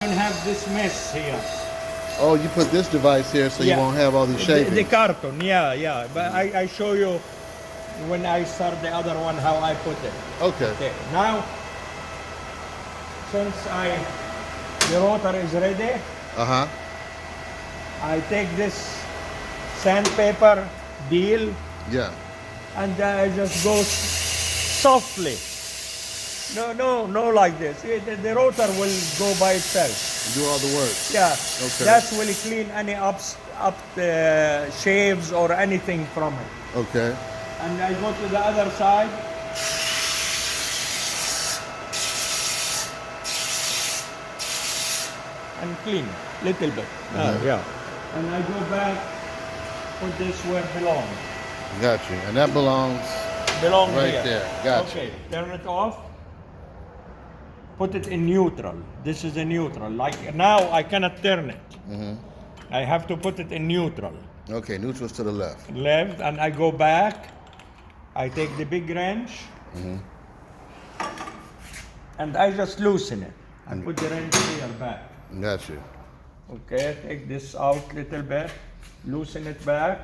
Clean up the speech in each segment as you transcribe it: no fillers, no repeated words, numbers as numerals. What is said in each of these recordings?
don't have this mess here. Oh, you put this device here so you won't have all these shavings. The carton, yeah. But I show you when I start the other one how I put it. Okay. Now, since the rotor is ready, I take this sandpaper deal. Yeah. And I just go softly. No, like this. The rotor will go by itself. Do all the work. Yeah. Okay. That will clean any up the shaves or anything from it. Okay. And I go to the other side. And clean little bit. Yeah. And I go back, put this where it belongs. Got you. And that belongs right here. there. Got you. Okay, turn it off. Put it in neutral. This is a neutral. Like now, I cannot turn it. I have to put it in neutral. Okay, neutral's to the left. Left, and I go back. I take the big wrench. And I just loosen it. And put the wrench here back. Got you. Okay, take this out little bit. Loosen it back.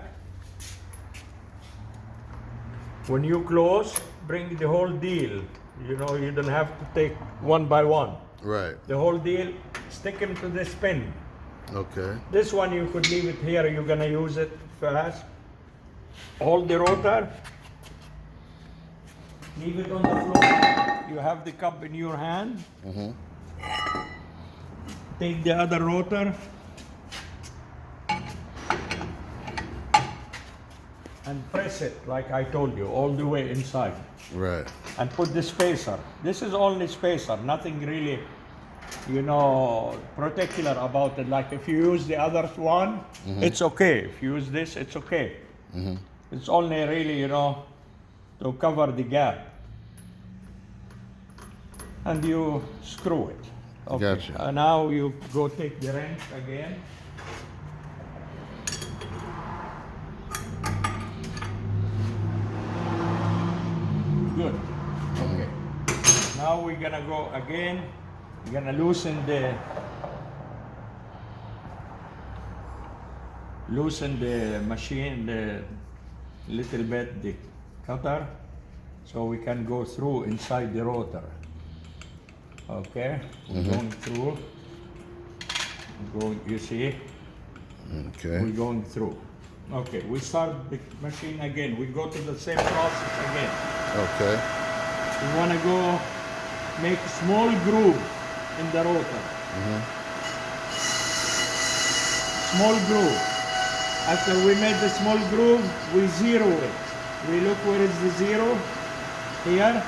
When you close, bring the whole deal. You know, you don't have to take one by one. Right. The whole deal, stick him to this pin. Okay. This one you could leave it here, you're gonna use it fast. Hold the rotor. Leave it on the floor. You have the cup in your hand. Take the other rotor. And press it like I told you, all the way inside. Right. And put the spacer. This is only spacer, nothing really, particular about it. Like if you use the other one, it's okay. If you use this, it's okay. It's only really, to cover the gap. And you screw it. Okay. Gotcha. Now you go take the wrench again. Good. Okay. Now we're gonna go again. We're gonna loosen the machine, the little bit the cutter, so we can go through inside the rotor. Okay. We're going through. You see? Okay. We're going through. Okay, we start the machine again. We go to the same process again. Okay. We want to go make a small groove in the rotor. Small groove. After we made the small groove, we zero it. We look where is the zero. Here.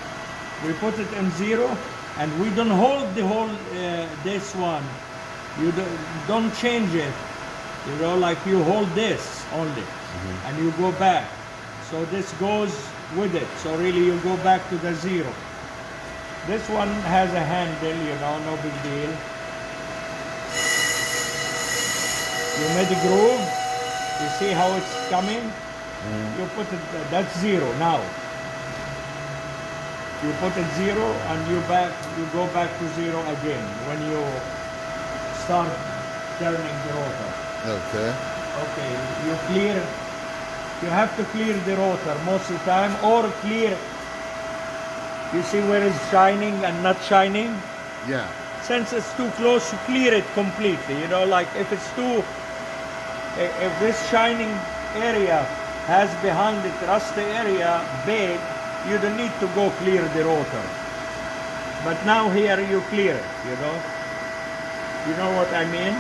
We put it in zero, and we don't hold the whole this one. You don't change it. Like you hold this only, and you go back. So this goes with it. So really you go back to the zero. This one has a handle, no big deal. You made a groove. You see how it's coming? You put it, that's zero now. You put it zero and you go back to zero again when you start turning the rotor. Okay. Okay, you have to clear the rotor most of the time, or clear, you see where it's shining and not shining? Yeah. Since it's too close, you clear it completely, like if this shining area has behind it rusty area big, you don't need to go clear the rotor. But now here you clear it, You know what I mean?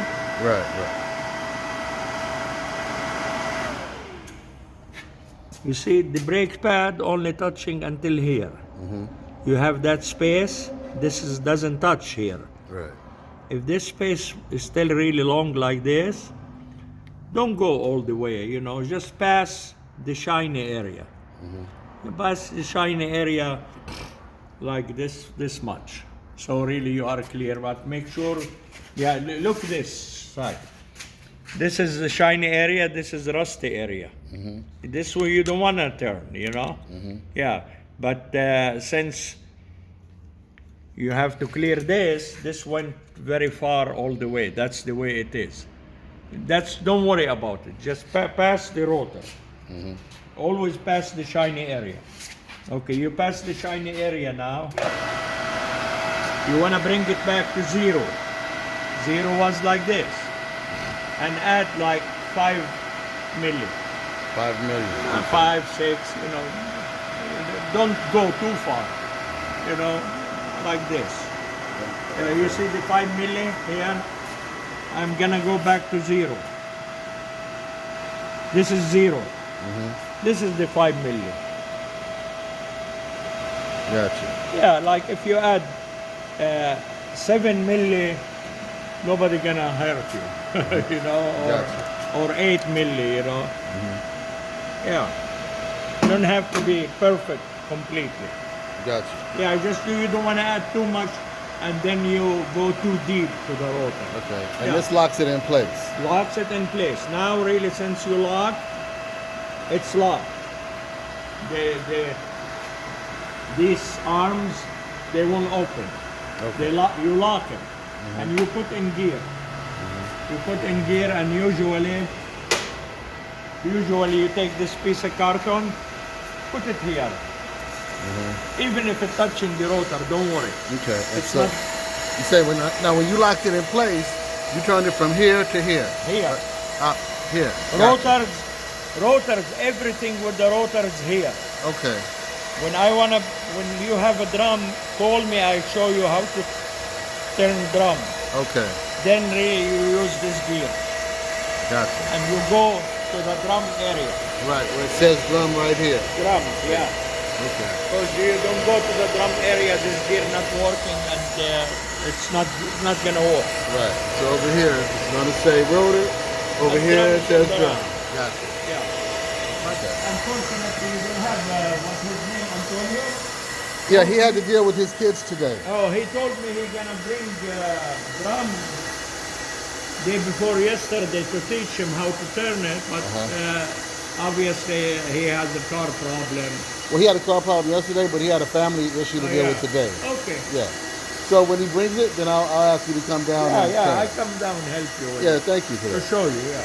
Right. You see the brake pad only touching until here. You have that space, doesn't touch here. Right. If this space is still really long like this, don't go all the way, just pass the shiny area. You pass the shiny area like this much. So really you are clear, but make sure, look this side. This is the shiny area, this is the rusty area. This way you don't want to turn, Yeah, but since you have to clear this one very far all the way. That's the way it is. Don't worry about it. Just pass the rotor. Always pass the shiny area. Okay, you pass the shiny area now. You want to bring it back to 0. 0 was like this. And add like 5 milli. 5 million. 5, 6, don't go too far, like this. You see the 5 milli here? I'm gonna go back to 0. This is 0. This is the 5 milli. Gotcha. Yeah, like if you add 7 milli, nobody gonna hurt you, or 8 milli, Yeah. Don't have to be perfect completely. Gotcha. Yeah, you don't want to add too much and then you go too deep to the rotor. Okay. And this locks it in place. Locks it in place. Now really since you lock, it's locked. These arms, they won't open. Okay. You lock it and you put in gear. You put in gear and usually you take this piece of carton, put it here. Even if it's touching the rotor, don't worry. Okay. It's so not you say when you locked it in place, you turned it from here to here. here. Here. Rotors, everything with the rotors here. Okay. When you have a drum, call me, I show you how to turn drum. Okay. Then really you use this gear. Gotcha. And you go to the drum area. Right, where it says drum right here. Drum, yeah. Okay. Because you don't go to the drum area, this gear not working and it's not gonna work. Right. So over here it's gonna say rotor. Over here it says drum. Gotcha. Yeah. But unfortunately you don't have what's his name, Antonio? Yeah, he had to deal with his kids today. Oh, he told me he's gonna bring drum day before yesterday to teach him how to turn it, but obviously he has a car problem. Well, he had a car problem yesterday, but he had a family issue to deal with today. Okay. Yeah. So when he brings it, then I'll ask you to come down. Yeah, I come down and help you with Yeah, thank you for to that. show you, yeah.